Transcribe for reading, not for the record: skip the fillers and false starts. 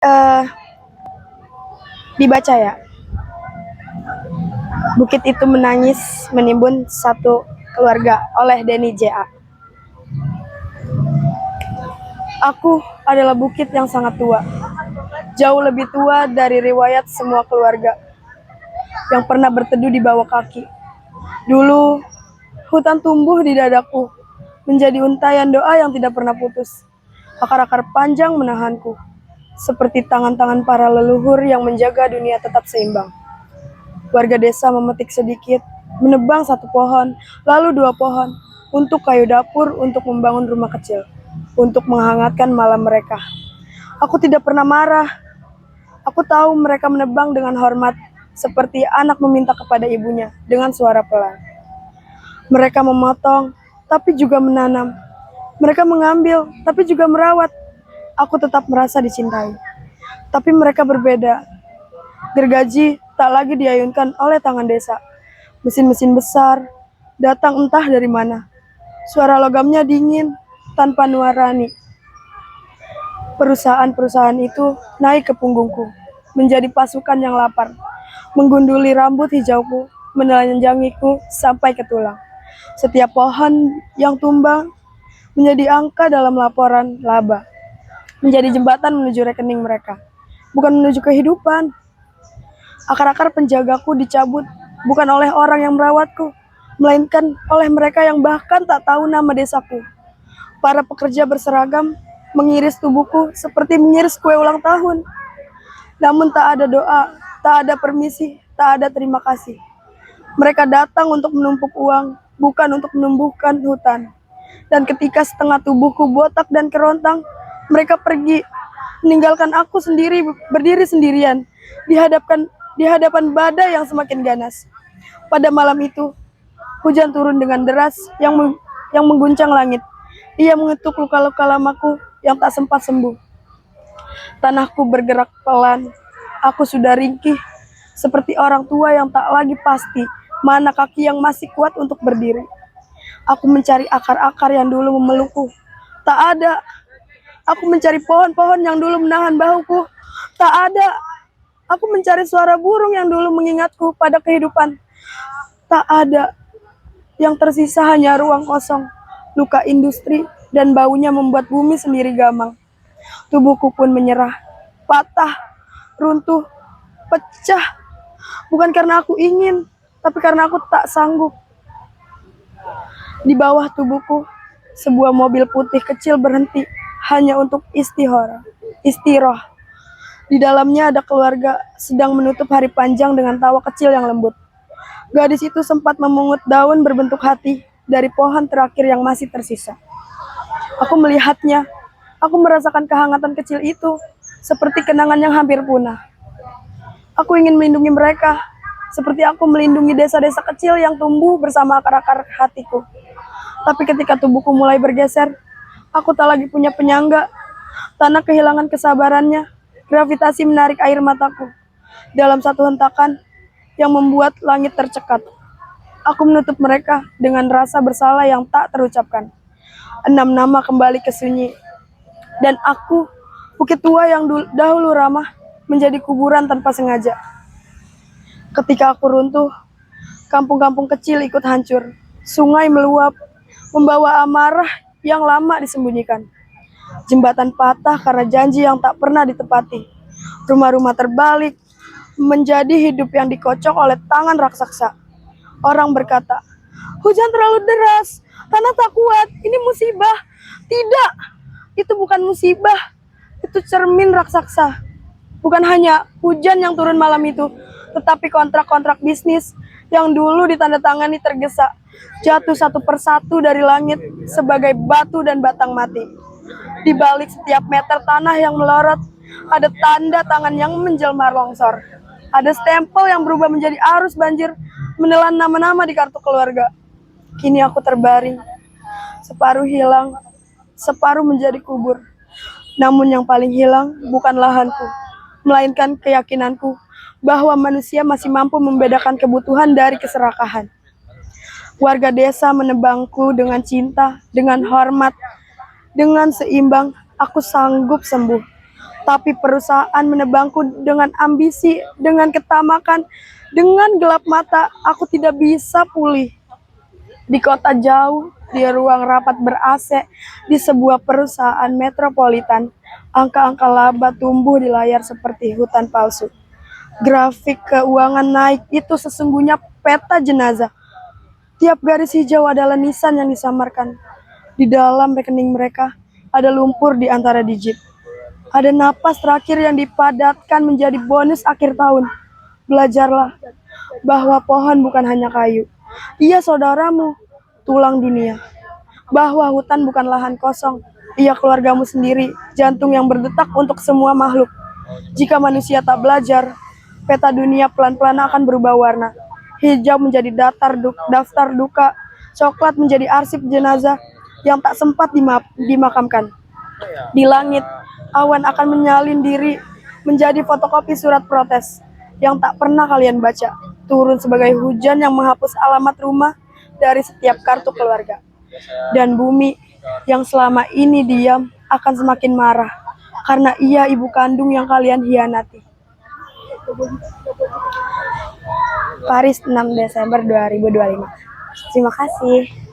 eh Dibaca ya. Bukit itu menangis menimbun satu keluarga oleh Denny J.A. Aku adalah bukit yang sangat tua, jauh lebih tua dari riwayat semua keluarga yang pernah berteduh di bawah kaki. Dulu, hutan tumbuh di dadaku, menjadi untayan doa yang tidak pernah putus. Akar-akar panjang menahanku, seperti tangan-tangan para leluhur yang menjaga dunia tetap seimbang. Warga desa memetik sedikit, menebang satu pohon, lalu dua pohon, untuk kayu dapur, untuk membangun rumah kecil, untuk menghangatkan malam mereka. Aku tidak pernah marah. Aku tahu mereka menebang dengan hormat, seperti anak meminta kepada ibunya dengan suara pelan. Mereka memotong, tapi juga menanam. Mereka mengambil, tapi juga merawat. Aku tetap merasa dicintai. Tapi mereka berbeda. Gergaji tak lagi diayunkan oleh tangan desa. Mesin-mesin besar datang entah dari mana. Suara logamnya dingin, tanpa nuarani. Perusahaan-perusahaan itu naik ke punggungku, menjadi pasukan yang lapar, menggunduli rambut hijauku, menelanjangiku sampai ke tulang. Setiap pohon yang tumbang menjadi angka dalam laporan laba, menjadi jembatan menuju rekening mereka, bukan menuju kehidupan. Akar-akar penjagaku dicabut bukan oleh orang yang merawatku, melainkan oleh mereka yang bahkan tak tahu nama desaku. Para pekerja berseragam mengiris tubuhku seperti mengiris kue ulang tahun. Namun tak ada doa, tak ada permisi, tak ada terima kasih. Mereka datang untuk menumpuk uang, bukan untuk menumbuhkan hutan. Dan ketika setengah tubuhku botak dan kerontang, mereka pergi, meninggalkan aku sendiri, berdiri sendirian, di hadapan badai yang semakin ganas. Pada malam itu, hujan turun dengan deras yang mengguncang langit. Ia mengetuk luka-luka lamaku yang tak sempat sembuh. Tanahku bergerak pelan. Aku sudah ringkih, seperti orang tua yang tak lagi pasti mana kaki yang masih kuat untuk berdiri. Aku mencari akar-akar yang dulu memelukku. Tak ada. Aku mencari pohon-pohon yang dulu menahan bahuku. Tak ada. Aku mencari suara burung yang dulu mengingatku pada kehidupan. Tak ada. Yang tersisa hanya ruang kosong, luka industri, dan baunya membuat bumi sendiri gamang. Tubuhku pun menyerah, patah, runtuh, pecah. Bukan karena aku ingin, tapi karena aku tak sanggup. Di bawah tubuhku, sebuah mobil putih kecil berhenti hanya untuk istirahat. Di dalamnya ada keluarga sedang menutup hari panjang dengan tawa kecil yang lembut. Gadis itu sempat memungut daun berbentuk hati dari pohon terakhir yang masih tersisa. Aku melihatnya, aku merasakan kehangatan kecil itu, seperti kenangan yang hampir punah. Aku ingin melindungi mereka, seperti aku melindungi desa-desa kecil yang tumbuh bersama akar-akar hatiku. Tapi ketika tubuhku mulai bergeser, aku tak lagi punya penyangga. Tanah kehilangan kesabarannya, gravitasi menarik air mataku dalam satu hentakan yang membuat langit tercekat. Aku menutup mereka dengan rasa bersalah yang tak terucapkan. 6 nama kembali ke sunyi. Dan aku, bukit tua yang dahulu ramah, menjadi kuburan tanpa sengaja. Ketika aku runtuh, kampung-kampung kecil ikut hancur. Sungai meluap, membawa amarah yang lama disembunyikan. Jembatan patah karena janji yang tak pernah ditepati. Rumah-rumah terbalik, menjadi hidup yang dikocok oleh tangan raksasa. Orang berkata, hujan terlalu deras, tanah tak kuat, ini musibah. Tidak, itu bukan musibah, itu cermin raksasa. Bukan hanya hujan yang turun malam itu, tetapi kontrak-kontrak bisnis yang dulu ditandatangani tergesa, jatuh satu persatu dari langit sebagai batu dan batang mati. Di balik setiap meter tanah yang melorot, ada tanda tangan yang menjelma longsor. Ada stempel yang berubah menjadi arus banjir, menelan nama-nama di kartu keluarga. Kini aku terbaring, separuh hilang, separuh menjadi kubur. Namun yang paling hilang bukan lahanku, melainkan keyakinanku bahwa manusia masih mampu membedakan kebutuhan dari keserakahan. Warga desa menebangku dengan cinta, dengan hormat, dengan seimbang. Aku sanggup sembuh. Tapi perusahaan menebangku dengan ambisi, dengan ketamakan, dengan gelap mata. Aku tidak bisa pulih. Di kota jauh, di ruang rapat ber-AC, di sebuah perusahaan metropolitan, angka-angka laba tumbuh di layar seperti hutan palsu. Grafik keuangan naik itu sesungguhnya peta jenazah. Tiap garis hijau adalah nisan yang disamarkan. Di dalam rekening mereka ada lumpur di antara digit. Ada napas terakhir yang dipadatkan menjadi bonus akhir tahun. Belajarlah bahwa pohon bukan hanya kayu. Ia saudaramu, tulang dunia. Bahwa hutan bukan lahan kosong. Ia keluargamu sendiri, jantung yang berdetak untuk semua makhluk. Jika manusia tak belajar, peta dunia pelan-pelan akan berubah warna. Hijau menjadi daftar duka, coklat menjadi arsip jenazah yang tak sempat dimakamkan. Di langit, awan akan menyalin diri menjadi fotokopi surat protes yang tak pernah kalian baca, turun sebagai hujan yang menghapus alamat rumah dari setiap kartu keluarga. Dan bumi yang selama ini diam akan semakin marah karena ia ibu kandung yang kalian hianati. Paris 6 Desember 2025. Terima kasih.